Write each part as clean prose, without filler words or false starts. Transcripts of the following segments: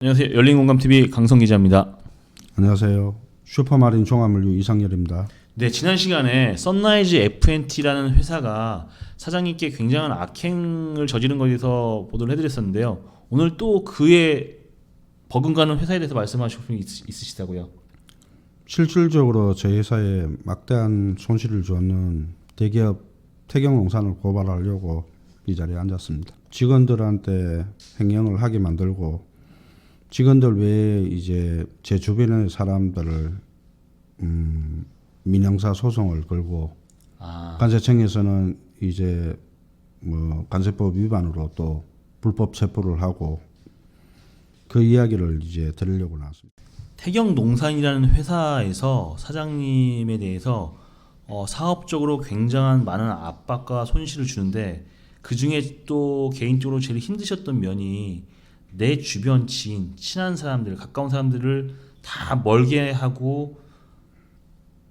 안녕하세요. 열린공감TV 강성 기자입니다. 안녕하세요. 슈퍼마린 종합물류 이상열입니다. 네, 지난 시간에 선라이즈 F&T라는 회사가 사장님께 굉장한 악행을 저지른 것에 대해서 보도를 해드렸었는데요. 오늘 또 그에 버금가는 회사에 대해서 말씀하실 분이 있으시다고요? 실질적으로 저희 회사에 막대한 손실을 주었는 대기업 태경농산을 고발하려고 이 자리에 앉았습니다. 직원들한테 횡령을 하게 만들고 직원들 외에 이제 제 주변의 사람들을 민형사 소송을 걸고 관세청에서는 이제 뭐 관세법 위반으로 또 불법 체포를 하고 그 이야기를 이제 드리려고 나왔습니다. 태경농산이라는 회사에서 사장님에 대해서 사업적으로 굉장한 많은 압박과 손실을 주는데 그 중에 또 개인적으로 제일 힘드셨던 면이 내 주변 지인, 친한 사람들, 가까운 사람들을 다 멀게 하고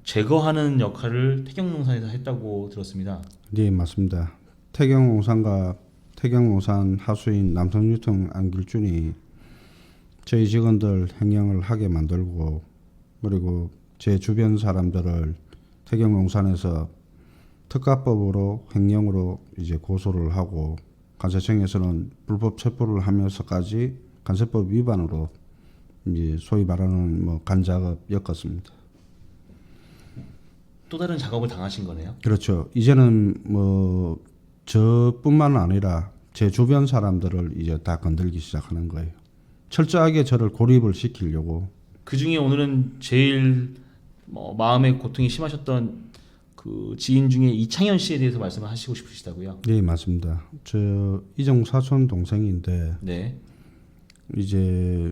제거하는 역할을 태경농산에서 했다고 들었습니다. 네, 맞습니다. 태경농산과 태경농산 하수인 남성유통 안길준이 저희 직원들 횡령을 하게 만들고 그리고 제 주변 사람들을 태경농산에서 특가법으로 횡령으로 이제 고소를 하고 관세청에서는 불법 체포를 하면서까지 관세법 위반으로 이제 소위 말하는 뭐 간작업 엮었습니다. 또 다른 작업을 당하신 거네요. 그렇죠. 이제는 뭐 저뿐만 아니라 제 주변 사람들을 이제 다 건들기 시작하는 거예요. 철저하게 저를 고립을 시키려고. 그 중에 오늘은 제일 마음의 고통이 심하셨던 그 지인 중에 이창현 씨에 대해서 말씀을 하시고 싶으시다고요? 네, 맞습니다. 저 이종 사촌 동생인데 네. 이제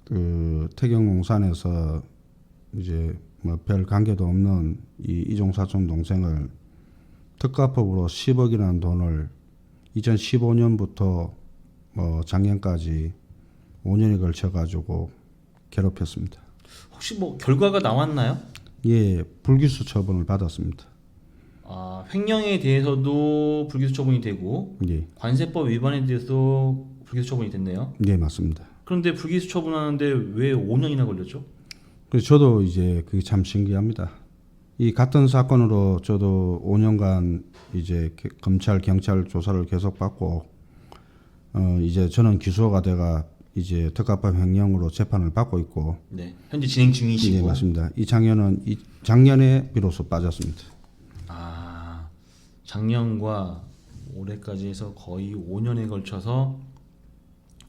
그 태경농산에서 이제 뭐 별 관계도 없는 이 이종 사촌 동생을 특가법으로 10억이라는 돈을 2015년부터 작년까지 5년에 걸쳐 가지고 괴롭혔습니다. 혹시 뭐 결과가 나왔나요? 예, 불기소 처분을 받았습니다. 횡령에 대해서도 불기소 처분이 되고 예, 관세법 위반에 대해서도 불기소 처분이 됐네요. 네, 맞습니다. 그런데 불기소 처분하는데 왜 5년이나 걸렸죠? 그래서 저도 이제 그게 참 신기합니다. 이 같은 사건으로 저도 5년간 이제 검찰 경찰 조사를 계속 받고 이제 저는 기소가 돼가 이제 특가법 횡령으로 재판을 받고 있고. 네. 현재 진행 중이시고. 네, 맞습니다. 작년에 비로소 빠졌습니다. 작년과 올해까지 해서 거의 5년에 걸쳐서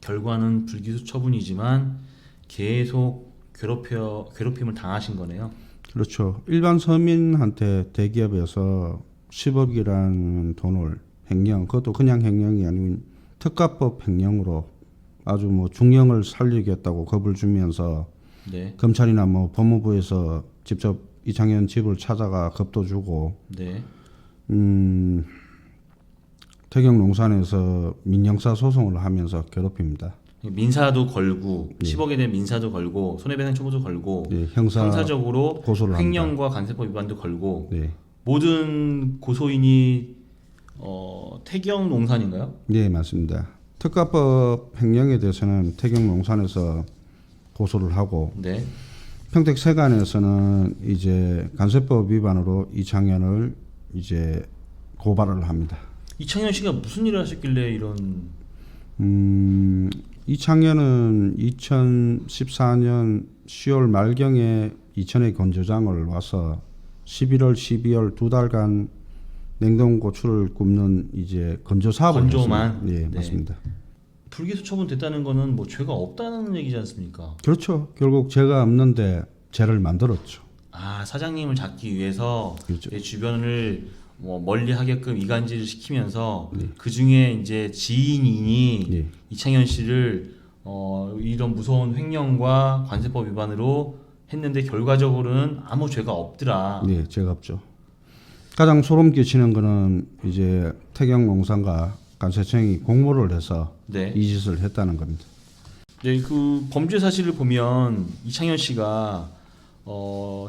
결과는 불기소 처분이지만 계속 괴롭힘을 당하신 거네요. 그렇죠. 일반 서민한테 대기업에서 10억이라는 돈을 횡령, 그것도 그냥 횡령이 아닌 특가법 횡령으로 아주 뭐 중형을 살리겠다고 겁을 주면서 네. 검찰이나 뭐 법무부에서 직접 이창현 집을 찾아가 겁도 주고 네. 태경농산에서 민형사 소송을 하면서 괴롭힙니다. 민사도 걸고 10억에 대한 민사도 걸고 손해배상 청구도 걸고 네, 형사적으로 고소를 횡령과 관세법 위반도 걸고 네, 모든 고소인이 태경농산인가요? 네, 맞습니다. 특가법 횡령에 대해서는 태경농산에서 고소를 하고 네. 평택세관에서는 이제 관세법 위반으로 이창현을 이제 고발을 합니다. 이창현 씨가 무슨 일을 하셨길래 이런 이창현은 2014년 10월 말경에 이천의 건조장을 와서 11월, 12월 두 달간 냉동 고추를 굽는 이제 건조 사업을 건조만? 했습니다. 네, 네. 맞습니다. 불기소 처분 됐다는 거는 뭐 죄가 없다는 얘기지 않습니까? 그렇죠. 결국 죄가 없는데 죄를 만들었죠. 사장님을 잡기 위해서 그렇죠. 내 주변을 뭐 멀리하게끔 이간질을 시키면서 그 중에 이제 지인이 네. 이창현 씨를 이런 무서운 횡령과 관세법 위반으로 했는데 결과적으로는 아무 죄가 없더라. 네, 죄가 없죠. 가장 소름 끼치는 거는 이제 태경농산과 관세청이 공모를 해서 네. 이 짓을 했다는 겁니다. 네, 그 범죄 사실을 보면 이창현 씨가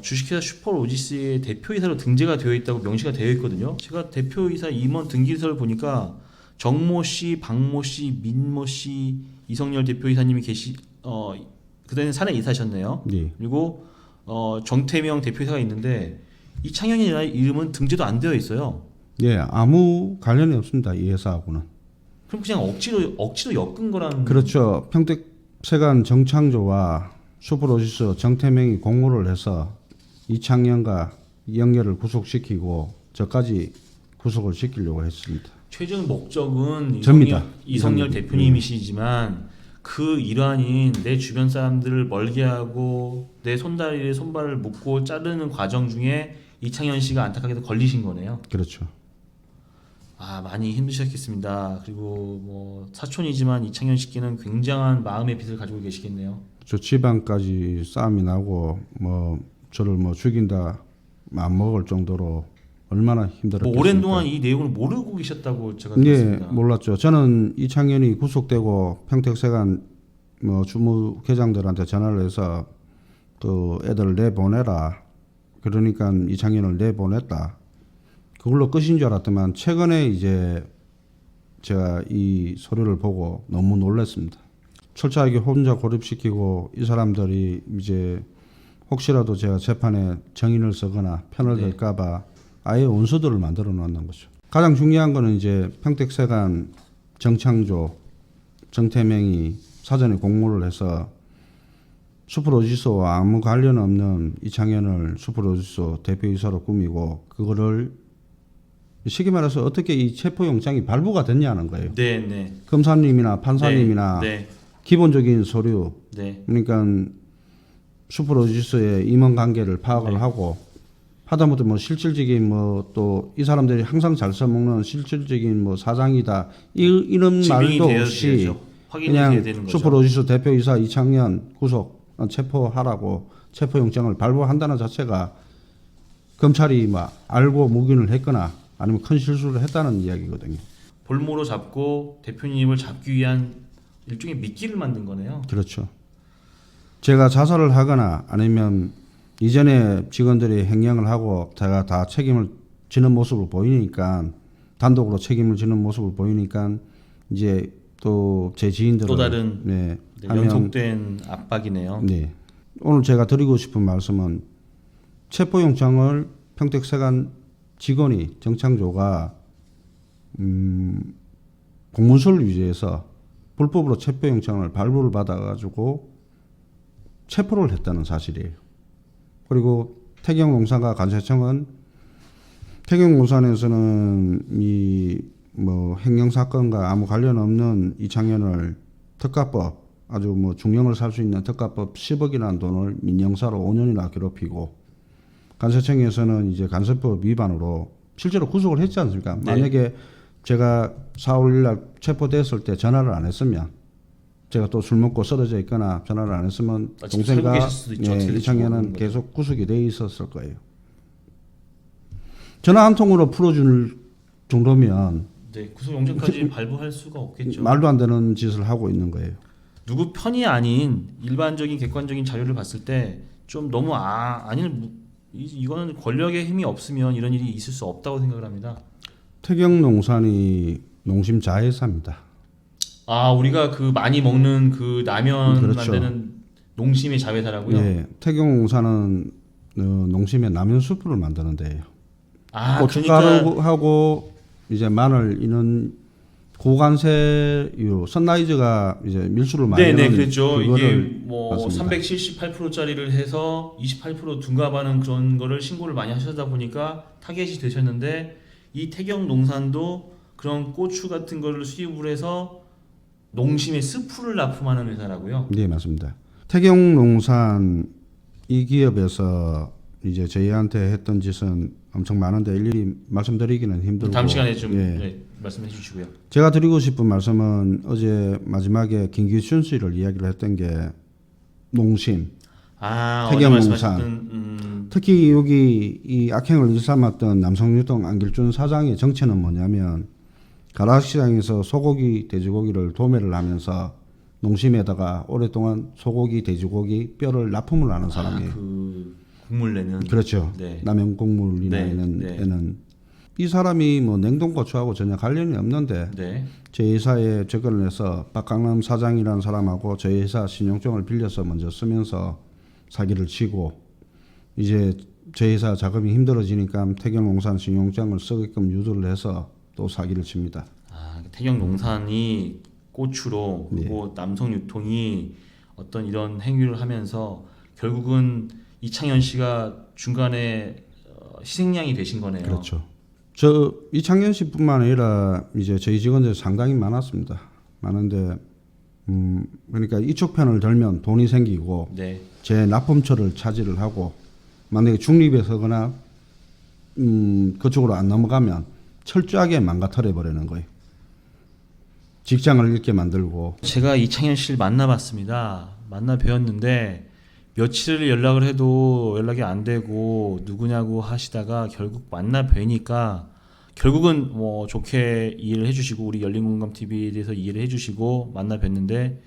주식회사 슈퍼로지스의 대표이사로 등재가 되어 있다고 명시가 되어 있거든요. 제가 대표이사 임원 등기서를 보니까 정모 씨, 박모 씨, 민모 씨, 이성열 대표이사님이 그다음에 산에 이사하셨네요. 예. 그리고 정태명 대표이사가 있는데 이창현이라는 이름은 등재도 안 되어 있어요. 예, 아무 관련이 없습니다. 이 회사하고는. 그럼 그냥 억지로 엮은 거라는. 그렇죠. 평택세관 정창조와 슈퍼로지스 정태명이 공모를 해서 이창현과 연결을 구속시키고 저까지 구속을 시키려고 했습니다. 최종 목적은 접니다. 이성열 대표님이시지만 그 일환인 내 주변 사람들을 멀게 하고 내 손다리에 손발을 묶고 자르는 과정 중에 이창현 씨가 안타깝게도 걸리신 거네요. 그렇죠. 아, 많이 힘드셨겠습니다. 그리고 뭐 사촌이지만 이창현 씨께는 굉장한 마음의 빚을 가지고 계시겠네요. 저 집안까지 싸움이 나고 뭐 저를 뭐 죽인다 안 먹을 정도로 얼마나 힘들었겠습니까. 뭐 오랜 동안 이 내용을 모르고 계셨다고 제가 예, 들었습니다. 몰랐죠. 저는 이창현이 구속되고 평택세관 뭐 주무계장들한테 전화를 해서 그 애들 내보내라. 그러니까 이창현을 내보냈다. 그걸로 끝인 줄 알았더만 최근에 이제 제가 이 서류를 보고 너무 놀랐습니다. 철저하게 혼자 고립시키고 이 사람들이 이제 혹시라도 제가 재판에 정인을 쓰거나 편을 네. 들까봐 아예 원수들을 만들어 놓는 거죠. 가장 중요한 거는 이제 평택세관 정창조, 정태명이 사전에 공모를 해서 슈퍼로지스와 아무 관련 없는 이창현을 슈퍼로지스 대표이사로 꾸미고 그거를 쉽게 말해서 어떻게 이 체포영장이 발부가 됐냐는 거예요. 네, 네. 검사님이나 판사님이나 네, 기본적인 서류, 네. 그러니까 슈퍼로지스의 임원관계를 파악을 네. 하고 하다못해 뭐 실질적인 뭐 또 이 사람들이 항상 잘 써먹는 실질적인 뭐 사장이다 이런 증명이 말도 되어야 없이 되죠. 확인이 돼야 그냥 되는 거죠. 슈퍼로지스 대표이사 이창현 구속 체포하라고 체포영장을 발부한다는 자체가 검찰이 막 알고 묵인을 했거나 아니면 큰 실수를 했다는 이야기거든요. 볼모로 잡고 대표님을 잡기 위한 일종의 미끼를 만든 거네요. 그렇죠. 제가 자살을 하거나 아니면 이전에 직원들이 횡령을 하고 제가 다 책임을 지는 모습을 보이니까 단독으로 책임을 지는 모습을 보이니까 이제 또 제 지인들은 또 다른 네, 네, 하면 연속된 압박이네요. 네. 오늘 제가 드리고 싶은 말씀은 체포영장을 평택세관 직원이 정창조가 공문서를 위조해서 불법으로 체포영장을 발부를 받아가지고 체포를 했다는 사실이에요. 그리고 태경농산과 관세청은 태경농산에서는 이 뭐 횡령 사건과 아무 관련 없는 이창현을 특가법 아주 뭐 중형을 살 수 있는 특가법 10억이라는 돈을 민형사로 5년이나 괴롭히고 관세청에서는 이제 간섭법 위반으로 실제로 구속을 했지 않습니까? 네. 만약에 제가 4월 1일 날 체포됐을 때 전화를 안 했으면 제가 또 술 먹고 쓰러져 있거나 전화를 안 했으면 지금 살고 동생과 계실 수도 있죠. 어떻게 될지 이창현은 모르는 거죠. 계속 구속이 돼 있었을 거예요. 전화 한 통으로 풀어줄 정도면 네, 구속영장까지 발부할 수가 없겠죠. 말도 안 되는 짓을 하고 있는 거예요. 누구 편이 아닌 일반적인 객관적인 자료를 봤을 때 좀 너무 이거는 권력의 힘이 없으면 이런 일이 있을 수 없다고 생각을 합니다. 태경농산이 농심 자회사입니다. 아, 우리가 그 많이 먹는 그 라면 그렇죠. 만드는 농심의 자회사라고요? 예, 태경농산은 농심의 라면 수프를 만드는 데예요. 아, 그러니까 고춧가루하고 이제 마늘 이런 고관세유 선라이즈가 이제 밀수를 많이 네네, 하는 그렇죠. 이게 그거를 뭐 맞습니다. 378%짜리를 해서 28% 둔갑하는 그런 거를 신고를 많이 하시다 보니까 타겟이 되셨는데 이 태경농산도 그런 고추 같은 거를 수입을 해서 농심의 스프를 납품하는 회사라고요? 네, 맞습니다. 태경농산 이 기업에서 이제 저희한테 했던 짓은 엄청 많은데 일일이 말씀드리기는 힘들고 다음 시간에 좀 예. 네, 말씀해 주시고요. 제가 드리고 싶은 말씀은 어제 마지막에 김기춘 씨를 이야기를 했던 게 농심 아, 어제 태경농산. 말씀하셨던 특히 여기 이 악행을 일삼았던 남성유통 안길준 사장의 정체는 뭐냐면 가락시장에서 소고기, 돼지고기를 도매를 하면서 농심에다가 오랫동안 소고기, 돼지고기 뼈를 납품을 하는 사람이에요. 그 국물 내는 그렇죠. 네. 라면 국물이나 네, 이런 네. 데는 이 사람이 뭐 냉동고추하고 전혀 관련이 없는데 네. 제 회사에 접근을 해서 박강남 사장이라는 사람하고 저희 회사 신용증을 빌려서 먼저 쓰면서 사기를 치고 이제 저희 회사 자금이 힘들어지니까 태경농산 신용증을 쓰게끔 유도를 해서 또 사기를 칩니다. 태경농산이 고추로 그리고 남성 유통이 어떤 이런 행위를 하면서 결국은 이창현 씨가 중간에 희생양이 되신 거네요. 그렇죠. 저 이창현 씨뿐만 아니라 이제 저희 직원들 상당히 많았습니다. 많은데 그러니까 이쪽 편을 들면 돈이 생기고 네. 제 납품처를 차지를 하고 만약에 중립에 서거나 그쪽으로 안 넘어가면 철저하게 망가뜨려 버리는 거예요. 직장을 잃게 만들고. 제가 이창현 씨를 만나봤습니다. 만나 뵈었는데 며칠을 연락을 해도 연락이 안 되고 누구냐고 하시다가 결국 만나 뵈니까 결국은 뭐 좋게 이해를 해주시고 우리 열린공감TV에 대해서 이해를 해주시고 만나 뵀는데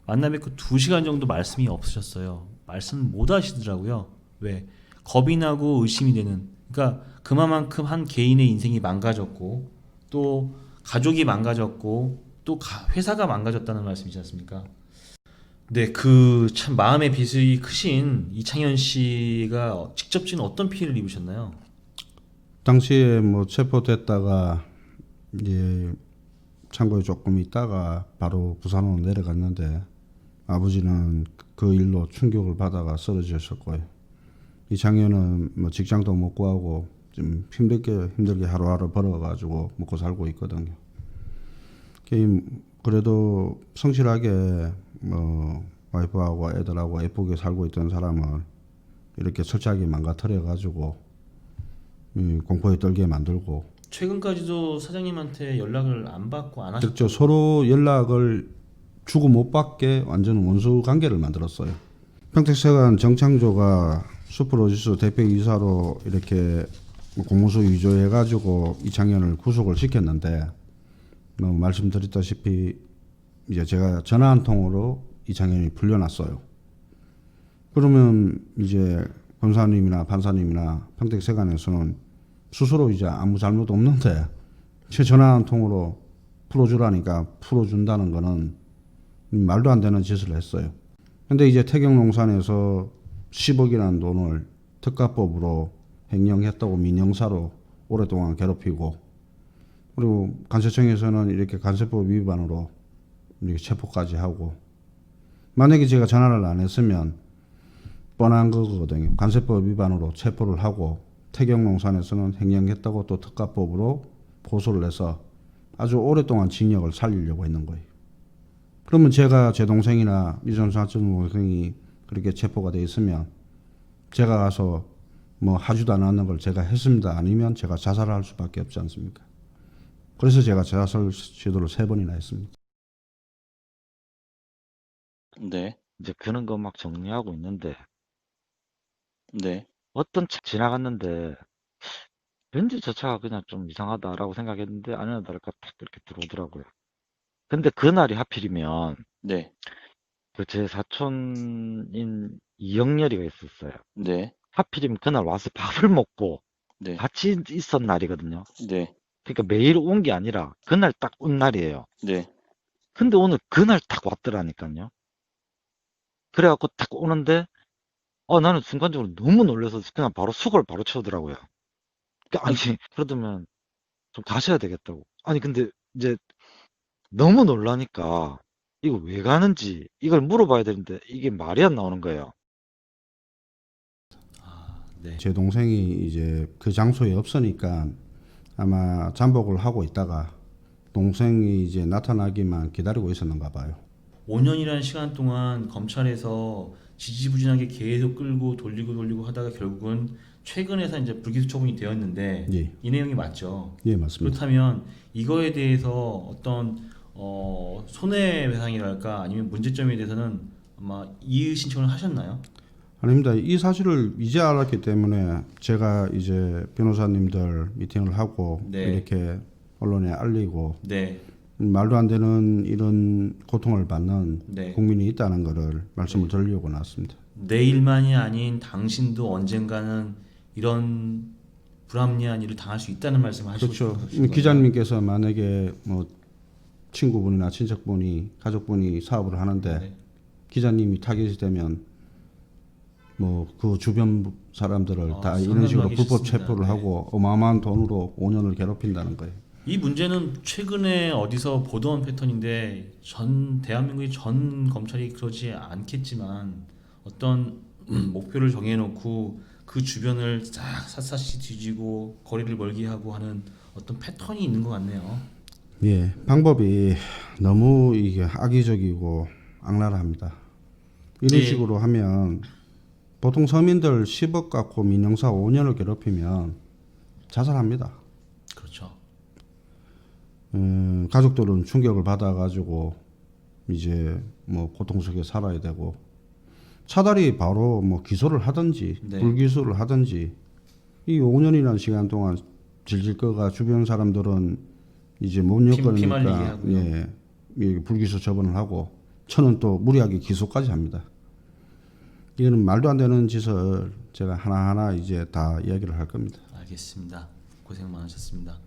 만나 뵙고 2시간 정도 말씀이 없으셨어요. 말씀 못 하시더라고요. 왜? 겁이 나고 의심이 되는. 그러니까 그만큼 한 개인의 인생이 망가졌고 또 가족이 망가졌고 또 회사가 망가졌다는 말씀이지 않습니까? 네, 그 참 마음의 빚이 크신 이창현 씨가 직접적인 어떤 피해를 입으셨나요? 당시에 뭐 체포됐다가 이제 창고에 조금 있다가 바로 부산으로 내려갔는데 아버지는 그 일로 충격을 받아가 쓰러지셨고요. 이창현은 뭐 직장도 못 구하고 좀 힘들게 하루하루 벌어가지고 먹고 살고 있거든요. 그래도 성실하게 뭐 와이프하고 애들하고 예쁘게 살고 있던 사람을 이렇게 철저하게 망가뜨려 가지고 공포에 떨게 만들고. 최근까지도 사장님한테 연락을 안 받고 안 하셨죠? 그렇죠. 서로 연락을 주고 못 받게 완전 원수 관계를 만들었어요. 평택세관 정창조가 슈퍼로지스 대표이사로 이렇게 공무수 위조해 가지고 이창현을 구속을 시켰는데 뭐 말씀드렸다시피 이제 제가 전화 한 통으로 이창현이 풀려났어요. 그러면 이제 검사님이나 판사님이나 평택세관에서는 스스로 이제 아무 잘못 없는데 제 전화 한 통으로 풀어주라니까 풀어준다는 거는 말도 안 되는 짓을 했어요. 근데 이제 태경농산에서 10억이라는 돈을 특가법으로 횡령했다고 민형사로 오랫동안 괴롭히고, 그리고 간세청에서는 이렇게 간세법 위반으로 이렇게 체포까지 하고, 만약에 제가 전화를 안 했으면 뻔한 거거든요. 간세법 위반으로 체포를 하고 태경농산에서는 횡령했다고 또 특가법으로 고소를 해서 아주 오랫동안 징역을 살리려고 했는 거예요. 그러면 제가 제 동생이나 이전 사촌 동생이 그렇게 체포가 돼 있으면 제가 가서 뭐 하지도 않았는 걸 제가 했습니다. 아니면 제가 자살을 할 수밖에 없지 않습니까? 그래서 제가 자살 시도를 3번이나 했습니다. 네, 이제 그런 거 막 정리하고 있는데 네, 어떤 차 지나갔는데 왠지 저 차가 그냥 좀 이상하다라고 생각했는데 아니나 다를까 딱 이렇게 들어오더라고요. 근데 그날이 하필이면 네, 그 제 사촌인 이영렬이가 있었어요. 네, 하필이면 그날 와서 밥을 먹고 네, 같이 있었 날이거든요. 네, 그러니까 매일 온 게 아니라 그날 딱 온 날이에요. 네, 근데 오늘 그날 딱 왔더라니까요. 그래갖고 딱 오는데 나는 순간적으로 너무 놀라서 그냥 바로 수고를 바로 채우더라고요. 아니 그러더면 좀 가셔야 되겠다고. 아니 근데 이제 너무 놀라니까 이거 왜 가는지 이걸 물어봐야 되는데 이게 말이 안 나오는 거예요. 네. 제 동생이 이제 그 장소에 없으니까 아마 잠복을 하고 있다가 동생이 이제 나타나기만 기다리고 있었는가 봐요. 5년이라는 시간 동안 검찰에서 지지부진하게 계속 끌고 돌리고 하다가 결국은 최근에서 이제 불기소 처분이 되었는데 예. 이 내용이 맞죠? 예, 맞습니다. 그렇다면 이거에 대해서 어떤 손해배상이랄까 아니면 문제점에 대해서는 아마 이의 신청을 하셨나요? 아닙니다. 이 사실을 이제 알았기 때문에 제가 이제 변호사님들 미팅을 하고 네. 이렇게 언론에 알리고 네, 말도 안 되는 이런 고통을 받는 네. 국민이 있다는 것을 말씀을 드리려고 나왔습니다. 내일만이 아닌 당신도 언젠가는 이런 불합리한 일을 당할 수 있다는 말씀을 하시고 그렇죠. 싶으신 거죠? 기자님께서 만약에 뭐 친구분이나 친척분이 가족분이 사업을 하는데 네. 기자님이 타겟이 되면 뭐 그 주변 사람들을 다 이런 식으로 상당하기 불법 싫습니다. 체포를 네. 하고 어마어마한 돈으로 5년을 괴롭힌다는 거예요. 이 문제는 최근에 어디서 보던 패턴인데 전 대한민국의 전 검찰이 그러지 않겠지만 어떤 목표를 정해놓고 그 주변을 싹 샅샅이 뒤지고 거리를 멀게 하고 하는 어떤 패턴이 있는 것 같네요. 예, 방법이 너무 이게 악의적이고 악랄합니다. 이런 네. 식으로 하면 보통 서민들 10억 갖고 민형사 5년을 괴롭히면 자살합니다. 그렇죠. 가족들은 충격을 받아가지고 이제 뭐 고통 속에 살아야 되고 차라리 바로 뭐 기소를 하든지 네. 불기소를 하든지 이 5년이라는 시간 동안 질질 끌가 주변 사람들은 이제 못 피말리게 엮으니까 하고요. 예, 이 불기소 처분을 하고 저는 또 무리하게 기소까지 합니다. 이거는 말도 안 되는 짓을 제가 하나하나 이제 다 이야기를 할 겁니다. 알겠습니다. 고생 많으셨습니다.